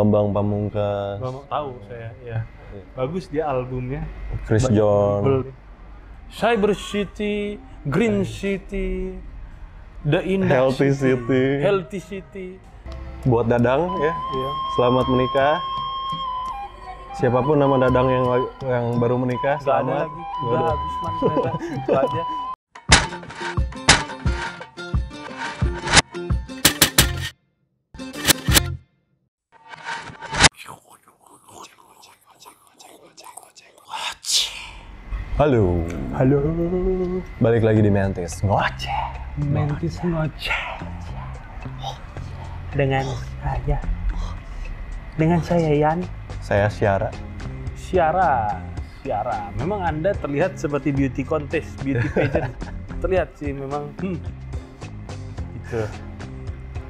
Bambang Pamungkas. Bambang tahu saya, ya. Bagus dia albumnya. Chris John. Cyber City, Green City, The Indah Healthy City. Healthy City. Buat Dadang ya. Iya. Selamat menikah. Siapapun nama Dadang yang baru menikah, Gak ada selamat. lagi. Udah habis man ternyata. Itu aja. Halo. Halo. Balik lagi di Mantis Ngoceh. Mantis Ngoceh. Dengan saya Yan. Saya Syara. Syara. Memang Anda terlihat seperti beauty contest, beauty pageant. Terlihat sih memang. Gitu.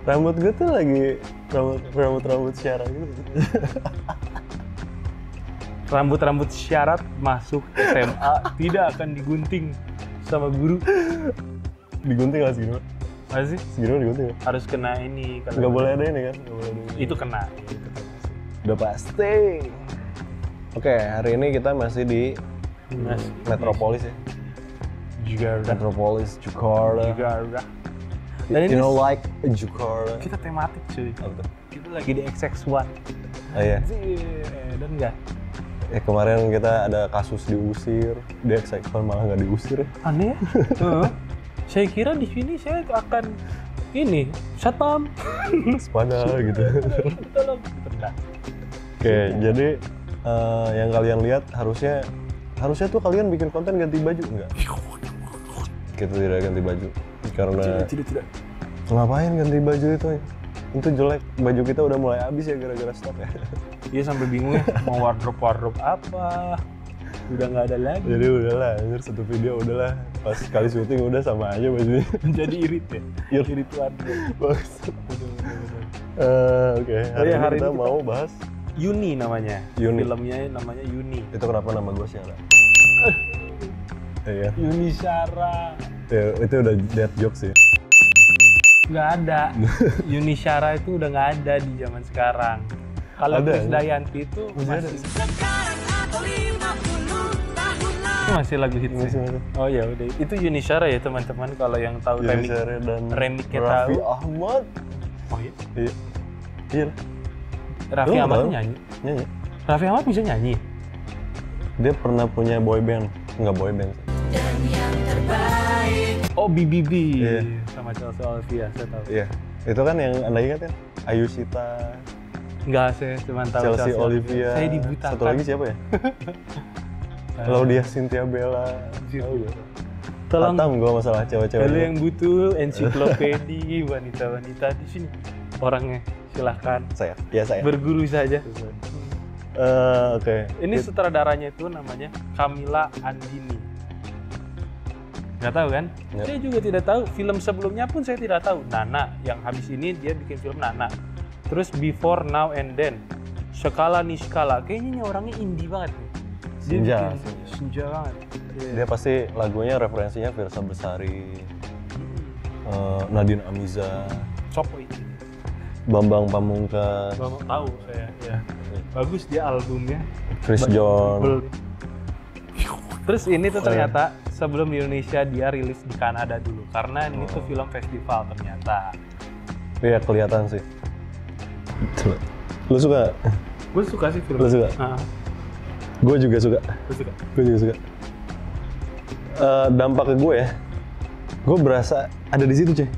Rambut gue tuh lagi rambut Syara gitu. Rambut syarat masuk SMA tidak akan digunting sama guru. Digunting lah segini. Masih Segini digunting ya? harus kena ini kalau Nggak boleh ada ini kan? Nggak boleh ada ini. itu kena. Udah pasti. Oke, hari ini kita masih di Metropolis ya. Jakarta. Metropolis, Jakarta. Dan You ini know like Jakarta. kita tematik cuy. Apa tuh? Kita lagi di XX1. Oh iya. Dan enggak Kemarin kita ada kasus diusir. Dia excited malah nggak diusir ya. aneh. Saya kira di sini saya akan ini satpam. Sepada gitu. Tolong. Bentar. Oke, jadi yang kalian lihat harusnya tuh kalian bikin konten ganti baju enggak? Kita tidak ganti baju karena Tidak. ngapain ganti baju itu ya? Itu jelek, baju kita udah mulai habis ya gara-gara stok ya. Iya sampai bingung ya mau wardrobe apa. Udah nggak ada lagi. Jadi udahlah, anjir satu video udahlah. Pas sekali syuting udah sama aja bajunya. Jadi irit ya. Irit wardrobe. Bagus. Oke, hari hari ini kita kita mau bahas Yuni namanya. Yuni. Filmnya namanya Yuni. itu kenapa nama gue Syara. Iya. Yuni Syara. Ya, itu udah dead jokes sih. Nggak ada. Yuni Syara itu udah nggak ada di zaman sekarang. Kalau Ada, Krisdayanti itu Masih itu masih lagu hits. Masih. Oh ya udah. Itu Yuni Syara ya teman-teman kalau yang tahu Yuni Syara dan remix-nya Raffi tahu. Ahmad. Oh iya. Iya. Iya. Raffi Lu Ahmad tahu? tuh nyanyi. Nyanyi. Raffi Ahmad bisa nyanyi. Dia pernah punya boy band. Enggak boy band sih. Oh BBB. Iya. Sama Chelsea Olivia saya tahu. Iya. Itu kan yang Anda ingat kan? Ayushita, Enggak, saya cuma tahu Chelsea Olivia. Saya dibutakan. Satu lagi siapa ya? Laudia Cynthia Bella. Tahu gak? Tolong Hatam gue masalah cewek-cewek. kalau yang butuh ensiklopedi wanita-wanita di sini orangnya silahkan Saya. Ya saya. berguru saja. Oke. Ini sutradaranya itu namanya Camilla Andini. Nggak tahu kan? Nggak. Saya juga tidak tahu. Film sebelumnya pun saya tidak tahu. Nana, yang habis ini dia bikin film Nana. Terus Before, Now, and Then. Skala Niskala. Kayaknya ini orangnya indie banget nih. Dia Senja. bikin senja banget. Iya. Dia pasti lagunya referensinya Virsa Besari, Nadine Amiza, Sopo itu. Bambang Pamungkas, Bambang tahu saya. Ya. Bagus dia albumnya. Chris John. Terus ini tuh Oh, iya. ternyata sebelum di Indonesia dia rilis di Kanada dulu karena ini tuh film festival ternyata. Iya kelihatan sih. Lu suka? Gue suka sih film. Lu suka? Gue juga suka. Gue suka. Gue juga suka. Dampak ke gue ya, gue berasa ada di situ cuy.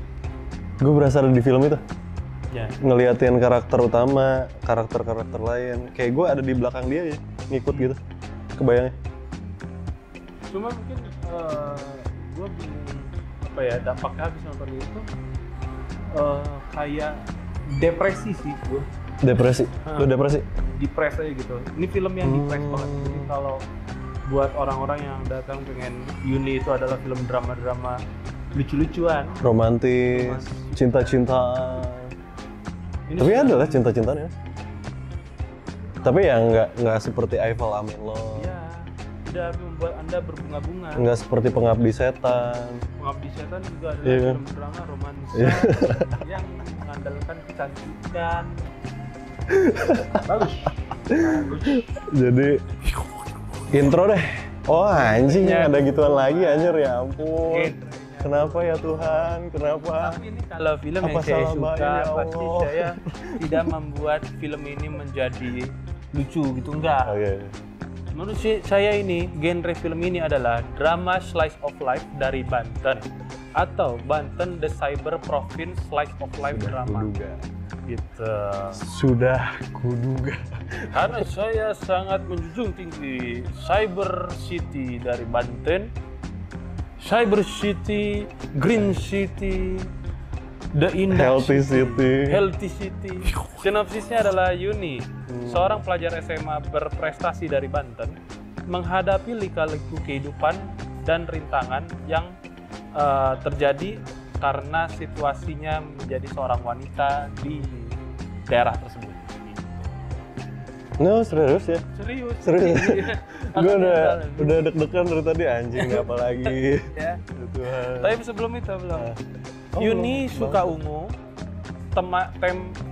Gue berasa ada di film itu. Ya. Ngeliatin karakter utama, karakter-karakter lain. Kayak gue ada di belakang dia ya, ngikut gitu. Kebayangnya. Cuma mungkin gue bingung apa ya dampaknya habis nonton itu kayak depresi sih gue. Depresi. Lu depresi? Depres aja gitu. Ini film yang depres banget. Jadi kalau buat orang-orang yang datang pengen Yuni itu adalah film drama-drama lucu-lucuan. Romantis, cinta-cintaan. Ini Tapi sudah- ada lah cinta-cintaan ya. Tapi ya nggak seperti Eiffel Amin Lo. Ya, tidak membuat Anda berbunga-bunga. Nggak seperti Pengabdi Setan. Pengabdi Setan juga adalah Iya kan? film drama romansa Iya. yang mengandalkan kecantikan. Bagus. Jadi intro deh. Oh anjing Ya. ada gituan lagi anjir ya ampun. Intronya. Kenapa ya Tuhan? Kenapa? Tapi ini kalau film Apa yang saya salah Mbak suka, ini, ya pasti Allah? saya tidak membuat film ini menjadi lucu gitu, enggak. Oke. Menurut saya ini, genre film ini adalah drama slice of life dari Banten atau Banten The Cyber Province Slice of Life Sudah Drama. kuduga. Gitu. Sudah kuduga. Karena saya sangat menjunjung tinggi Cyber City dari Banten, Cyber City, Green City, The Indah Healthy City. Healthy City. Sinopsisnya adalah Yuni, seorang pelajar SMA berprestasi dari Banten, menghadapi lika-liku kehidupan dan rintangan yang terjadi karena situasinya menjadi seorang wanita di daerah tersebut. No, serius ya? Serius. Serius. Iya. Gue Akan udah deg-degan dari tadi anjing apa lagi. ya. Ya Tuhan. Tapi sebelum itu belum. Oh, Yuni belum. suka ungu,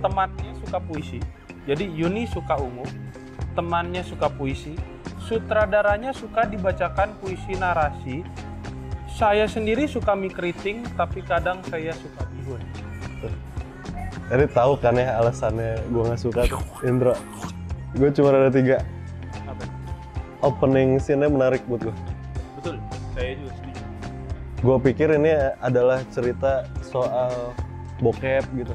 temannya suka puisi. Jadi Yuni suka ungu, temannya suka puisi, sutradaranya suka dibacakan puisi narasi. Saya sendiri suka mikriting, tapi kadang saya suka bihun. Tadi tahu kan ya alasannya gue nggak suka tuh intro. Gue cuma ada 3. Apa? Opening scene-nya menarik buat gue. Betul, saya juga setuju. Gue pikir ini adalah cerita soal bokep gitu.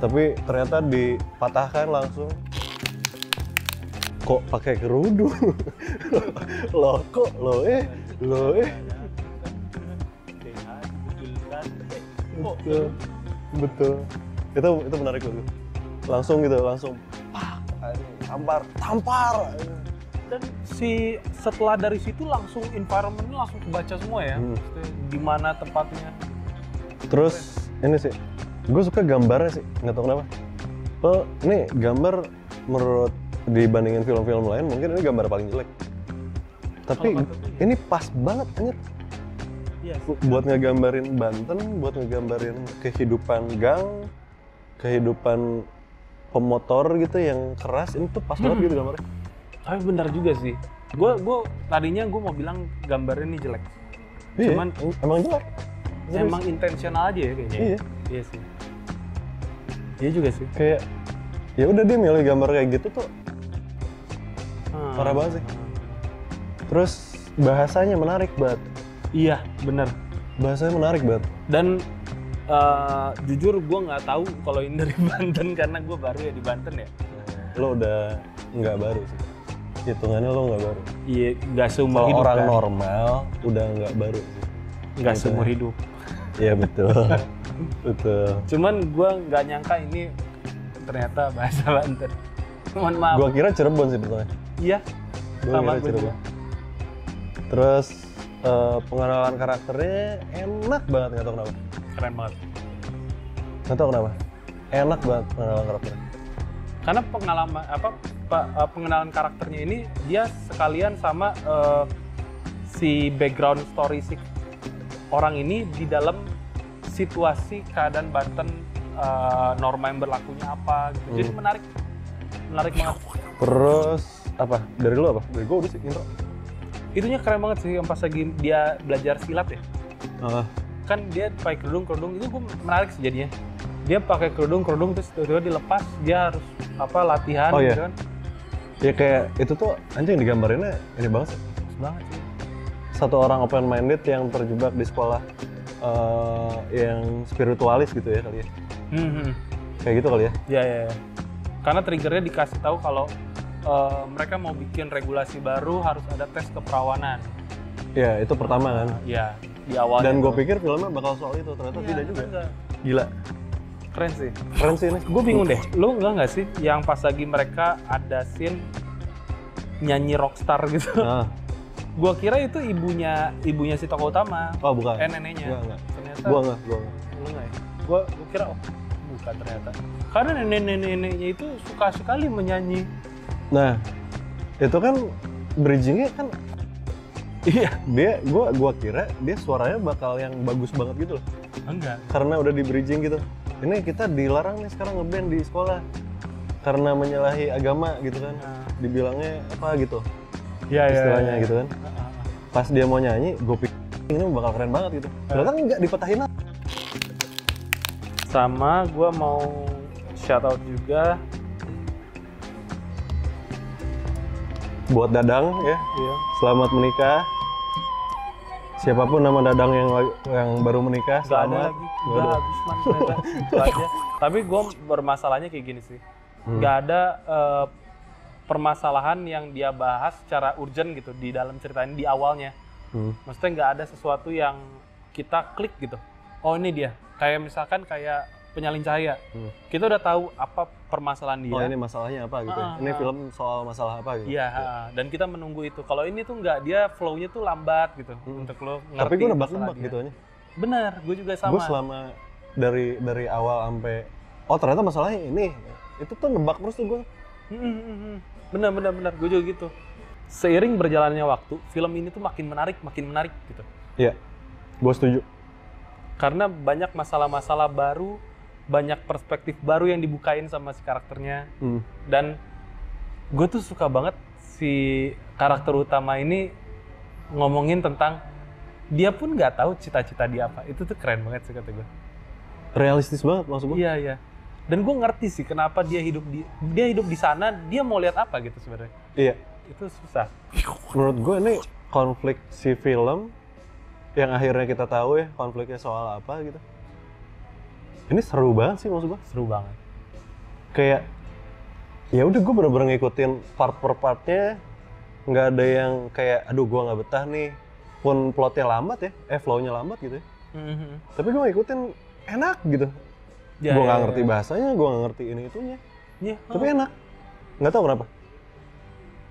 Tapi ternyata dipatahkan langsung. Kok pakai kerudung? Loh kok lo betul betul itu menarik banget langsung tampar Dan setelah dari situ langsung environment-nya langsung kebaca semua ya. Maksudnya di mana tempatnya. terus ini sih gue suka gambarnya sih nggak tahu kenapa ini gambar menurut dibandingin film-film lain mungkin ini gambar paling jelek tapi Kalau kataku, ini pas banget anjir Iya. buat ngegambarin Banten, buat ngegambarin kehidupan gang, kehidupan pemotor gitu yang keras, ini tuh pas banget gitu gambarnya. Tapi benar juga sih. Gue tadinya gue mau bilang gambar ini jelek. Iya, Cuman emang jelek. emang intensional aja ya kayaknya. Iya. Iya sih. Iya juga sih. Kayak ya udah dia milih gambar kayak gitu tuh parah banget sih. Terus bahasanya menarik banget. Iya, benar. Bahasanya menarik banget. Dan jujur gue nggak tahu kalau ini dari Banten karena gue baru ya di Banten ya. Lo udah nggak baru sih. Hitungannya lo nggak baru. Iya, nggak seumur Kalau hidup orang kan. normal udah nggak baru sih. Nggak seumur hidup. Iya betul. Betul. Cuman gue nggak nyangka ini ternyata bahasa Banten. Mohon maaf. Gua kira Cirebon sih betulnya. Iya. Gua Sama kira gue Cirebon. juga. Terus pengenalan karakternya enak banget, nggak tahu kenapa. Keren banget. Nggak tahu kenapa. Enak banget pengenalan karakternya. Karena pengenalan karakternya ini dia sekalian sama si background story si orang ini di dalam situasi keadaan Banten, norma yang berlakunya apa gitu. Jadi menarik banget. Terus apa? Dari lu apa? Dari gua udah sih intro. Itunya keren banget sih yang pas lagi dia belajar silat ya. Kan dia pakai kerudung itu gue menarik sih jadinya. Dia pakai kerudung terus tiba-tiba dilepas, dia harus latihan Oh, iya. gitu kan. Ya kayak itu tuh anjing digambarinnya ini banget sih. Bagus banget sih. Satu orang open minded yang terjebak di sekolah yang spiritualis gitu ya kali ya. Kayak gitu kali ya. Ya. Karena triggernya dikasih tahu kalau mereka mau bikin regulasi baru harus ada tes keperawanan. Ya itu pertama kan. Ya, di awalnya. Dan gue tuh. pikir filmnya bakal soal itu, ternyata Iya, tidak juga. enggak. Gila. Keren sih. Keren sih ini. Gue bingung deh, lu nggak sih yang pas lagi mereka ada scene nyanyi rockstar gitu? Nah. Gua kira itu ibunya si tokoh utama. Oh bukan. Neneknya. Enggak. Ternyata Gua enggak. lu nggak ya? Gua kira bukan ternyata. Karena neneknya itu suka sekali menyanyi. Nah, itu kan bridgingnya kan Iya, gua kira dia suaranya bakal yang bagus banget gitu loh. Enggak. Karena udah di bridging gitu. Ini kita dilarang nih sekarang ngeband di sekolah karena menyalahi agama gitu kan. Dibilangnya apa gitu. Iya, Istilahnya gitu kan. Pas dia mau nyanyi, gue pikir ini bakal keren banget gitu. Ternyata enggak, dipatahin lah. Sama gue mau shout out juga Buat Dadang ya. iya. Selamat menikah. Siapapun nama Dadang yang baru menikah, Gak ada selamat. lagi, udah habis man ternyata. Itu aja. Tapi gue bermasalahnya kayak gini sih, gak ada permasalahan yang dia bahas secara urgent gitu di dalam cerita ini di awalnya. Maksudnya nggak ada sesuatu yang kita klik gitu. Oh ini dia. Kayak misalkan kayak Penyalin Cahaya. Kita udah tahu apa permasalahan dia. Oh ini masalahnya apa gitu ya? Ini film soal masalah apa gitu? Iya, dan kita menunggu itu. Kalau ini tuh nggak, dia flow-nya tuh lambat gitu untuk lo ngerti. Tapi gue nebak-nebak masalah dia. gitu aja. Bener, gue juga sama. Gue selama dari awal sampai oh ternyata masalahnya ini. Itu tuh nebak terus tuh gue. Bener, gue juga gitu. Seiring berjalannya waktu, film ini tuh makin menarik gitu. Iya, gue setuju. Karena banyak masalah-masalah baru, banyak perspektif baru yang dibukain sama si karakternya. Dan gue tuh suka banget si karakter utama ini ngomongin tentang dia pun nggak tahu cita-cita dia apa. Itu tuh keren banget sih kata gue. Realistis banget maksud gue. Iya. Dan gue ngerti sih kenapa dia hidup di sana, dia mau lihat apa gitu sebenarnya. Iya. Itu susah. Menurut gue ini konflik si film yang akhirnya kita tahu ya konfliknya soal apa gitu. Ini seru banget sih maksud gue. Seru banget. Kayak ya udah gue bener-bener ngikutin part per partnya, nggak ada yang kayak aduh gue nggak betah nih. Pun plotnya lambat ya, flow-nya lambat gitu ya. Tapi gue ngikutin enak gitu. Gue nggak ngerti bahasanya, gue nggak ngerti ini itunya. Iya. Tapi enak. Nggak tahu kenapa.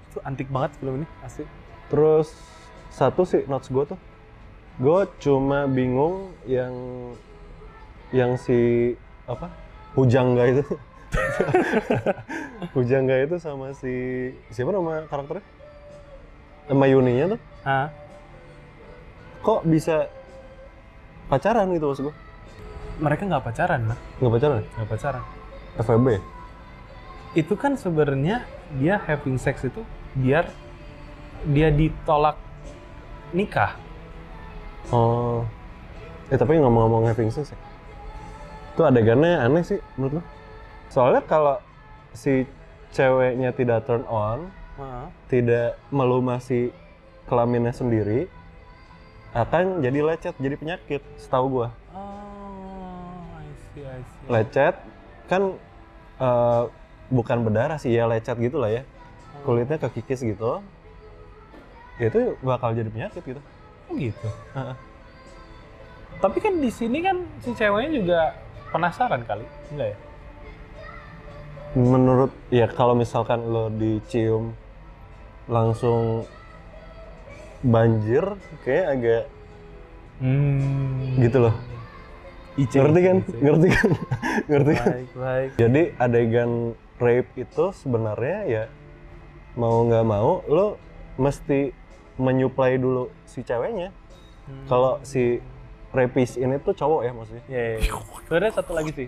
Itu antik banget film ini, asik. Terus satu sih notes gue tuh, gue cuma bingung yang si apa Hujangga itu, Hujangga itu sama si siapa nama karakternya, sama Yuninya tuh, kok bisa pacaran gitu maksud gue? Mereka nggak pacaran, mah? Nggak pacaran? Nggak pacaran. FWB? Itu kan sebenarnya dia having sex itu biar dia ditolak nikah. Oh, tapi ngomong-ngomong having sex ya? Itu adegannya aneh sih menurut lo. Soalnya kalau si ceweknya tidak turn on, tidak melumasi kelaminnya sendiri, akan jadi lecet, jadi penyakit, setahu gua. Oh, I see. Lecet kan bukan berdarah sih ya, lecet gitu lah ya. Kulitnya kekikis gitu. Ya itu bakal jadi penyakit gitu. Oh gitu. Tapi kan di sini kan si ceweknya juga penasaran kali, enggak ya? Menurut ya kalau misalkan lo dicium langsung banjir, kayak agak gitu loh. Ngerti kan? Baik. Jadi adegan rape itu sebenarnya ya mau nggak mau lo mesti menyuplai dulu si ceweknya. Kalau si rapist ini tuh cowok ya maksudnya. Iya. Sebenarnya satu lagi sih,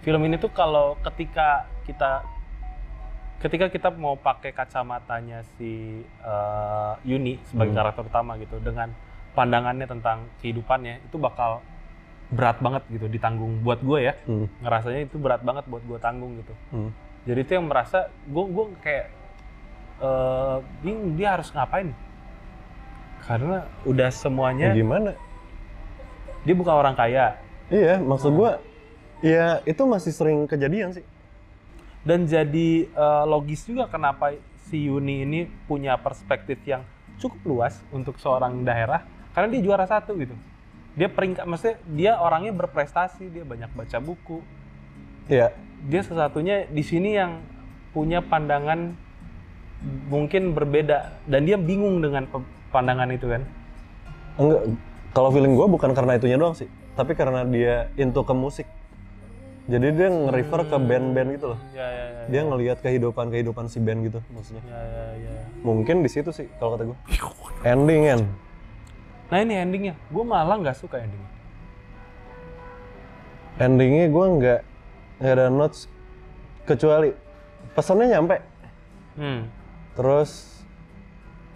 film ini tuh kalau ketika kita mau pakai kacamatanya si Yuni sebagai karakter utama gitu, dengan pandangannya tentang kehidupannya, itu bakal berat banget gitu ditanggung buat gue ya. Ngerasanya itu berat banget buat gue tanggung gitu. Jadi itu yang merasa gue kayak bingung dia harus ngapain. Karena udah semuanya. Gimana? Dia bukan orang kaya. Iya, maksud gue ya itu masih sering kejadian sih. Dan jadi logis juga kenapa si Yuni ini punya perspektif yang cukup luas untuk seorang daerah, karena dia juara 1 gitu. Dia peringkat, maksudnya dia orangnya berprestasi, dia banyak baca buku. Iya. Dia sesatunya di sini yang punya pandangan mungkin berbeda, dan dia bingung dengan pandangan itu kan. Enggak, kalau feeling gue bukan karena itunya doang sih, tapi karena dia into ke musik. Jadi dia nge-refer ke band-band gitu loh. Ya. Dia ngelihat kehidupan si band gitu maksudnya. Ya. Mungkin di situ sih kalau kata gue. Ending kan. Nah ini endingnya, gue malah nggak suka endingnya. Endingnya gue nggak ada notes kecuali pesannya nyampe. Terus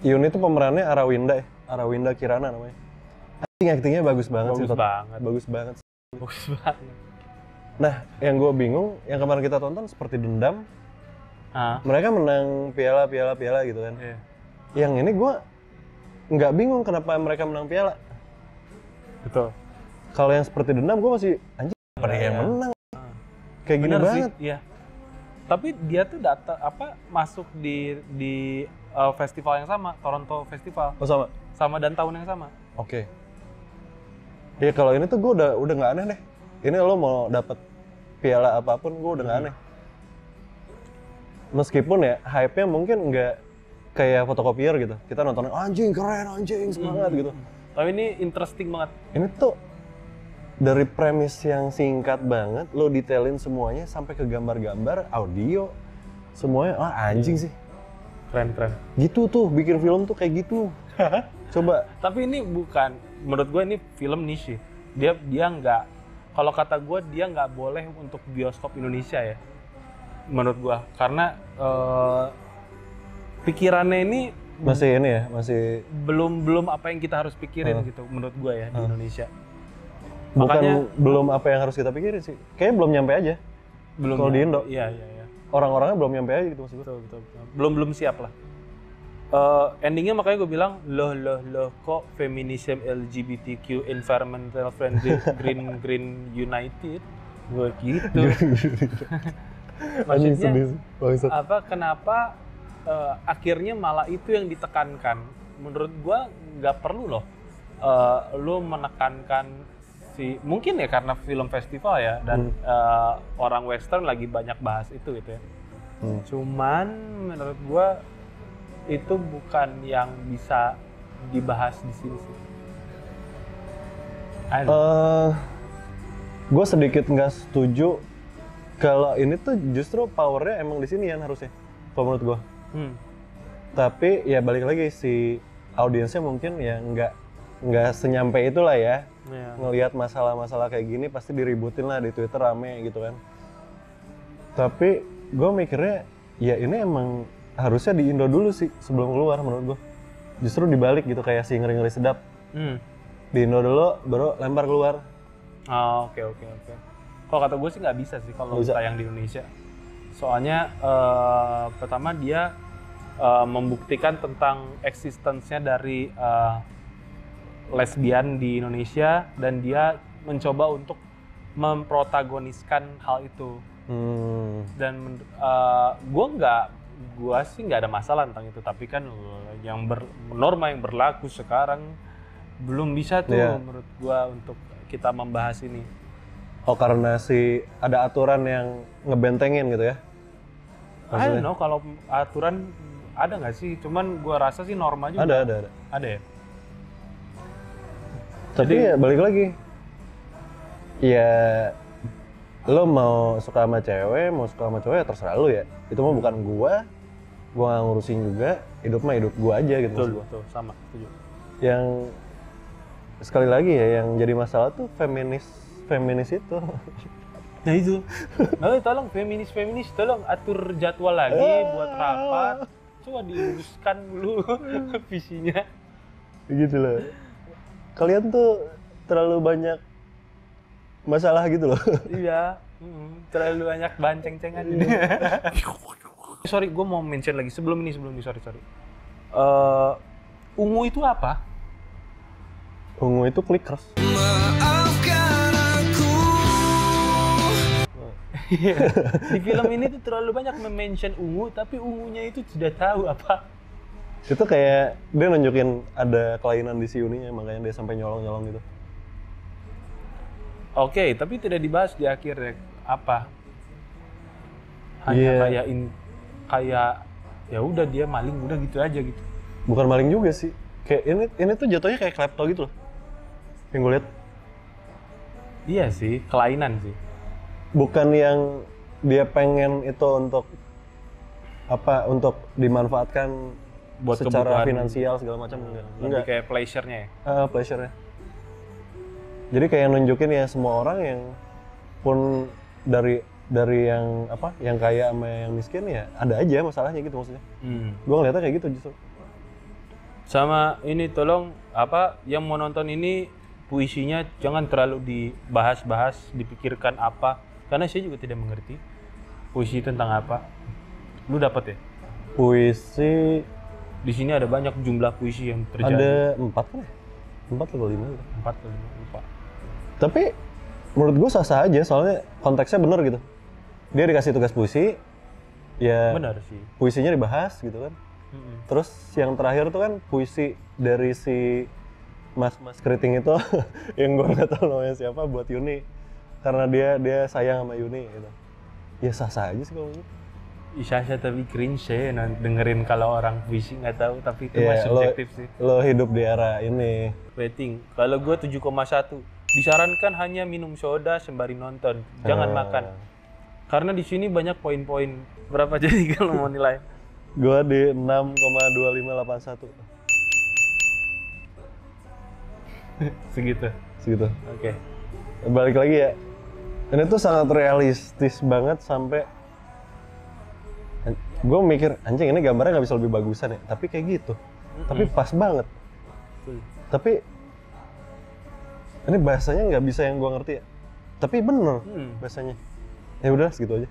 Yuni tuh pemerannya Arawinda Kirana namanya. Actingnya bagus banget sih. Bagus banget. Nah, yang gue bingung, yang kemarin kita tonton seperti Dendam, mereka menang piala gitu kan. Iya. Yang ini gue nggak bingung kenapa mereka menang piala. Betul. Kalau yang seperti Dendam, gue masih anjing mereka yang menang. Kayak gini Bener banget. Sih, iya. Tapi dia tuh masuk di festival yang sama, Toronto Festival. Oh sama? Sama dan tahun yang sama. Oke. Ya kalau ini tuh gue udah nggak aneh deh. Ini lo mau dapet piala apapun, gue udah nggak aneh. Meskipun ya hype-nya mungkin nggak kayak fotokopier gitu. Kita nonton anjing keren, anjing semangat gitu. Tapi ini interesting banget. Ini tuh dari premis yang singkat banget, lo detailin semuanya sampai ke gambar-gambar, audio, semuanya anjing sih. Keren. Gitu tuh, bikin film tuh kayak gitu. Coba. Tapi ini bukan, menurut gue ini film niche. Dia nggak, kalau kata gue dia nggak boleh untuk bioskop Indonesia ya. Menurut gue, karena pikirannya ini masih ini ya, masih belum apa yang kita harus pikirin gitu, menurut gue ya di Indonesia. Bukan Makanya, belum apa yang harus kita pikirin sih. Kayaknya belum nyampe aja. Belum kalau di Indo. Iya. Orang-orangnya belum nyampe aja gitu maksud gue. Betul. Belum siap lah. Endingnya makanya gue bilang loh kok feminism LGBTQ environmental friendly green united gue gitu. Maksudnya apa kenapa akhirnya malah itu yang ditekankan? Menurut gue nggak perlu loh lo menekankan mungkin ya karena film festival ya dan orang western lagi banyak bahas itu gitu ya. Cuman menurut gue itu bukan yang bisa dibahas di sini sih. Gue sedikit nggak setuju kalau ini tuh justru powernya emang di sini ya harusnya, kalau menurut gue. Tapi ya balik lagi si audiensnya mungkin ya nggak senyampe itulah ya. Ngelihat masalah-masalah kayak gini pasti diributin lah di Twitter rame gitu kan. Tapi gue mikirnya ya ini emang harusnya di Indo dulu sih sebelum keluar menurut gue. Justru dibalik gitu kayak si Ngeri-Ngeri Sedap. Di Indo dulu baru lempar keluar. Oke. Kalau kata gue sih nggak bisa sih kalau tayang di Indonesia. Soalnya pertama dia membuktikan tentang eksistensinya dari lesbian di Indonesia dan dia mencoba untuk memprotagoniskan hal itu. Dan gue sih nggak ada masalah tentang itu, tapi kan norma yang berlaku sekarang belum bisa tuh menurut gue untuk kita membahas ini. Oh karena ada aturan yang ngebentengin gitu ya? I don't know kalau aturan ada nggak sih? Cuman gue rasa sih norma juga. Ada. Ada ya? Tapi ya balik lagi. Ya lo mau suka sama cewek, mau suka sama cowok ya terserah lo ya. Itu mah bukan gua nggak ngurusin juga. Hidup mah hidup gua aja gitu. Betul, sama, setuju. Yang sekali lagi ya yang jadi masalah tuh feminis itu. Nah itu. Tolong feminis tolong atur jadwal lagi buat rapat. Coba diuruskan dulu visinya. Gitu loh. Kalian tuh terlalu banyak masalah gitu loh. Iya, terlalu banyak bahan ceng-cengan. Sorry, gue mau mention lagi sebelum ini sorry. Ungu itu apa? Ungu itu clickers. Maafkan aku. Di film ini tuh terlalu banyak mention ungu, tapi ungunya itu sudah tahu apa. Itu kayak dia nunjukin ada kelainan di si Uninya, makanya dia sampai nyolong gitu. Oke, tapi tidak dibahas di akhirnya apa. Hanya kayak ya udah dia maling udah gitu aja gitu. Bukan maling juga sih. Kayak ini tuh jatuhnya kayak klepto gitu loh. Yang gue lihat. Iya sih, kelainan sih. bukan yang dia pengen itu untuk apa, untuk dimanfaatkan Buat secara kebutuhan. finansial segala macam, enggak. Lebih kayak pleasure-nya ya. Pleasure-nya. Jadi kayak nunjukin ya semua orang yang pun dari yang apa, yang kaya sama yang miskin ya ada aja masalahnya gitu maksudnya. Gue ngeliatnya kayak gitu justru. Sama ini tolong apa yang mau nonton ini puisinya jangan terlalu dibahas-bahas, dipikirkan apa, karena saya juga tidak mengerti puisi tentang apa. Lu dapat ya? Puisi Di sini ada banyak jumlah puisi yang terjadi. ada 4 kan ya? 4 atau 5 gitu. 4 atau 5, lupa. Tapi menurut gue sah-sah aja soalnya konteksnya bener gitu. Dia dikasih tugas puisi, ya Benar sih. puisinya dibahas gitu kan. Terus yang terakhir tuh kan puisi dari si mas keriting itu yang gue nggak tahu namanya siapa, buat Yuni karena dia sayang sama Yuni gitu. Ya sah-sah aja sih kalau gitu. Isya tapi cringe ya dengerin kalau orang puisi nggak tahu, tapi itu Iya, masih subjektif sih. Lo hidup di era ini. Rating, kalau gue 7,1. Disarankan hanya minum soda sembari nonton, jangan makan. Karena di sini banyak poin-poin. Berapa jadi kalau mau nilai? Gue di 6,2581. Segitu. Segitu. Oke. Balik lagi ya. Ini tuh sangat realistis banget sampai gue mikir anjing ini gambarnya nggak bisa lebih bagusan ya, tapi kayak gitu. Tapi pas banget. Tapi ini bahasanya nggak bisa yang gue ngerti ya. Tapi bener bahasanya. Ya udah segitu aja.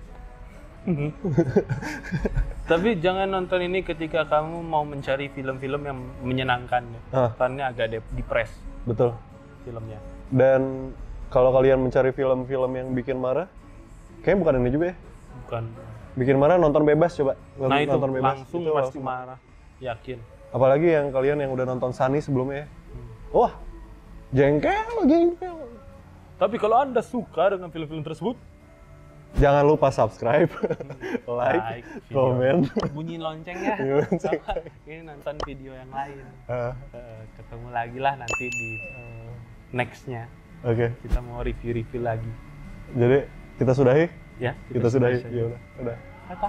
Tapi jangan nonton ini ketika kamu mau mencari film-film yang menyenangkan. Karena agak depres Betul. filmnya. Dan kalau kalian mencari film-film yang bikin marah, kayaknya bukan ini juga ya. Bukan. Bikin marah nonton bebas coba. Nah itu Nonton bebas. langsung Itu pasti marah. Yakin. Apalagi yang kalian yang udah nonton Sunny sebelumnya ya. Wah, jengkel. Tapi kalau Anda suka dengan film-film tersebut, Jangan lupa subscribe, like, video. komen. Bunyi loncengnya. Lonceng. Sama ini nonton video yang lain. Ah, Ketemu lagi lah nanti di nextnya. Oke, Kita mau review-review lagi. jadi kita sudahi? Ya, Kita sudahi. selesai. Ya udah. Apa?